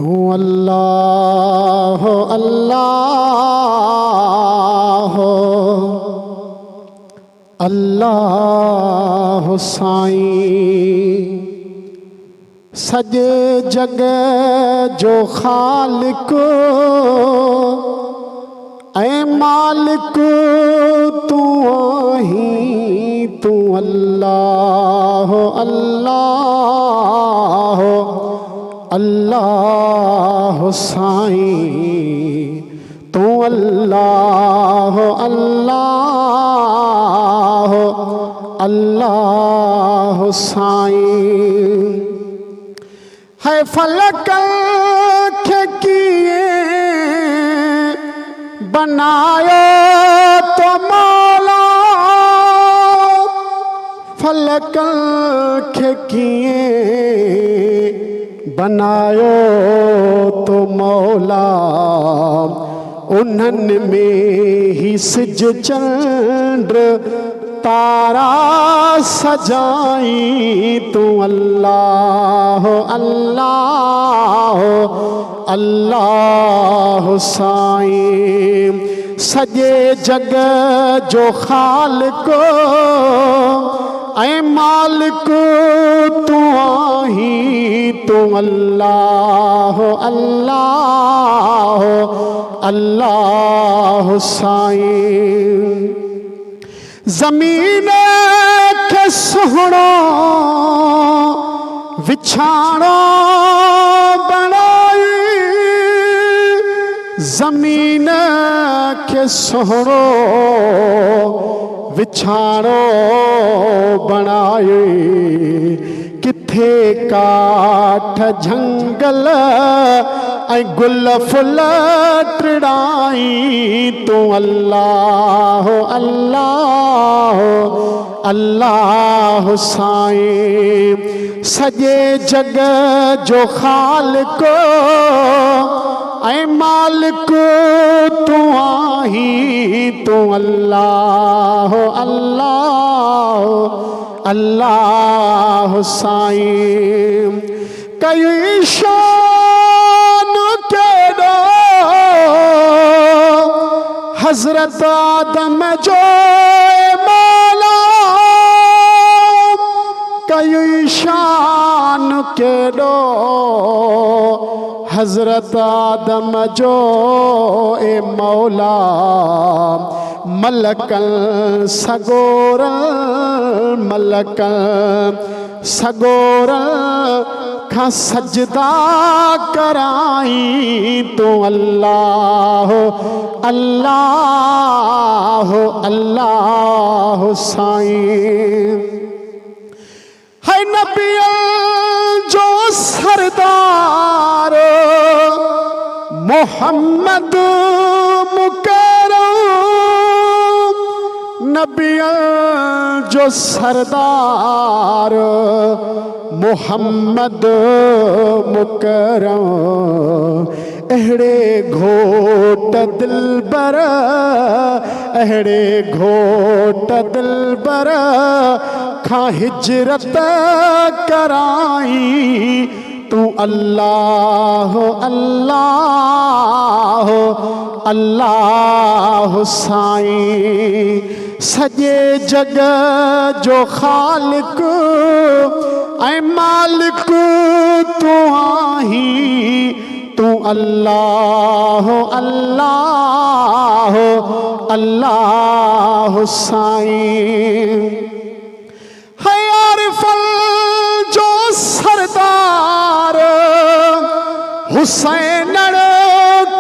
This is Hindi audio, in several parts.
तू अल्लाह अल्लाह अल्लाह साईं। सॼे जग जो ख़ालिक ऐं मालिक तू आहीं। तू अल्लाह अल्लाह अल्लाह साईं। तू अल्लाह अल्लाह अल्लाह साईं। है फलक खे किए बनायो तो मौला। फलक खे किए बनायो तो मौला। उन्हनि में ही सिज चंद्र तारा सजाई। तू अल्लाह अल्लाह अल्लाह साईं। सॼे जग जो ख़ालिक ऐं मालिक तू आहीं। तू अल्लाह अल्लाह अल्लाह साईं। ज़मीन खे सुहिणो विछाणो बणाई। ज़मीन खे सुहिणो विछाणो बणाए। किथे काठ झंगल ऐं गुल फुल टिड़ाई। तू अल्लाह अल्लाह अल्लाह साईं। सॼे जग जो ख़ालिक ऐं मालिक तू आहीं। तू अल्लाह अल्लाह अल्लाह साईं। कई शान केॾो हज़रत आदम जो मौला। कई शान केॾो हज़रत आदम जो ए मौला। मलकन सगोरल मलकन सगोरल खां सजदा कराई। तू अल्लाह अल्लाह अल्लाह साईं। है नबियन जो सरदार मोहम्मद मुकरम। नबियन जो सरदार मोहम्मद मुकरम। अहिड़े घोट दिलबर अहिड़े घोट दिलबर खां हिजरत कराई। तू अल्लाह अल्लाह अल्लाह साईं। सॼे जग जो ख़ालिक ऐं मालिक तू आहीं। तू अल्लाह अल्लाह अल्लाह साईं। है आरिफ़न जो सरदार हुसैन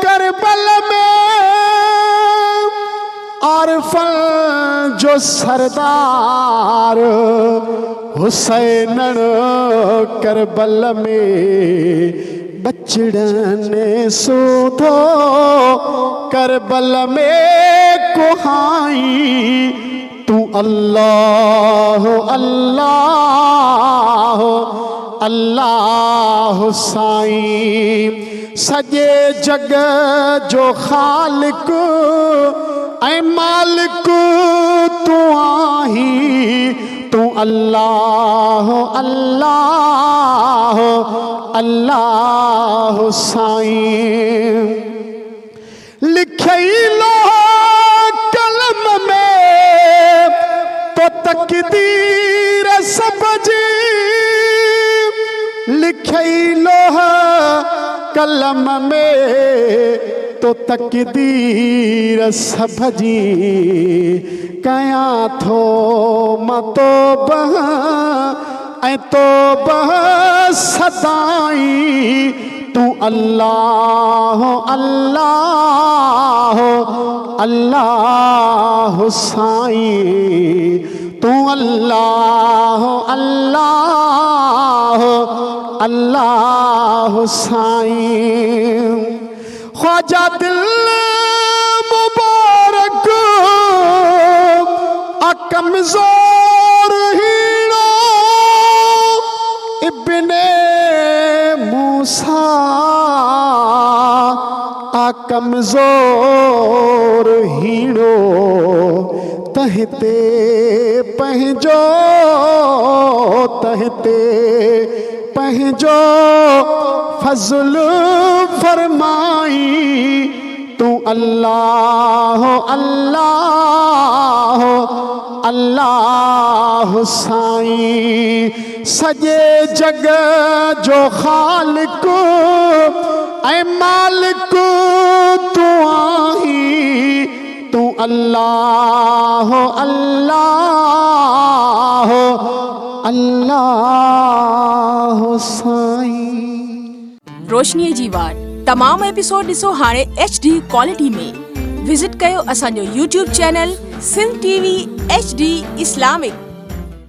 करबल में। आरिफ़न जो सरदार हुसैन करबल में। बचड़ने सोधो करबल में कुहाई। तू अल्लाह अल्लाह अल्लाह साईं। सॼे जग जो ख़ालिक ऐं मालिक तू आहीं। तू अल्लाह अल्लाह अल्लाह साईं। लिखे लोह कलम में तो तकदीर सब जी, लिखे लोह कलम में तो तकदीर सब जी। कया थो मतो बह ऐं तो बह सदाई, तू अल्लाह अल्लाह अल्लाह साईं। तू अल्लाह अल्लाह अल्लाह साईं। ख्वाजा दिल मुबारक कमज़ोर हीरो, इब्ने मूसा कमज़ोर हीरो। तहते पंहिंजो तहते पंहिंजो फज़ल फरमाई, तू अल्लाह अल्लाह अल्लाह साईं। सॼे जग जो ख़ालिक ऐं मालिक तू आहीं, तू अल्लाह अल्लाह अल्लाह साईं। रोशनीअ जी वाट तमाम एपिसोड ॾिसो हाणे HD क्वालिटी में। विज़िट कयो असांजो YouTube channel Sindh TV HD Islamic.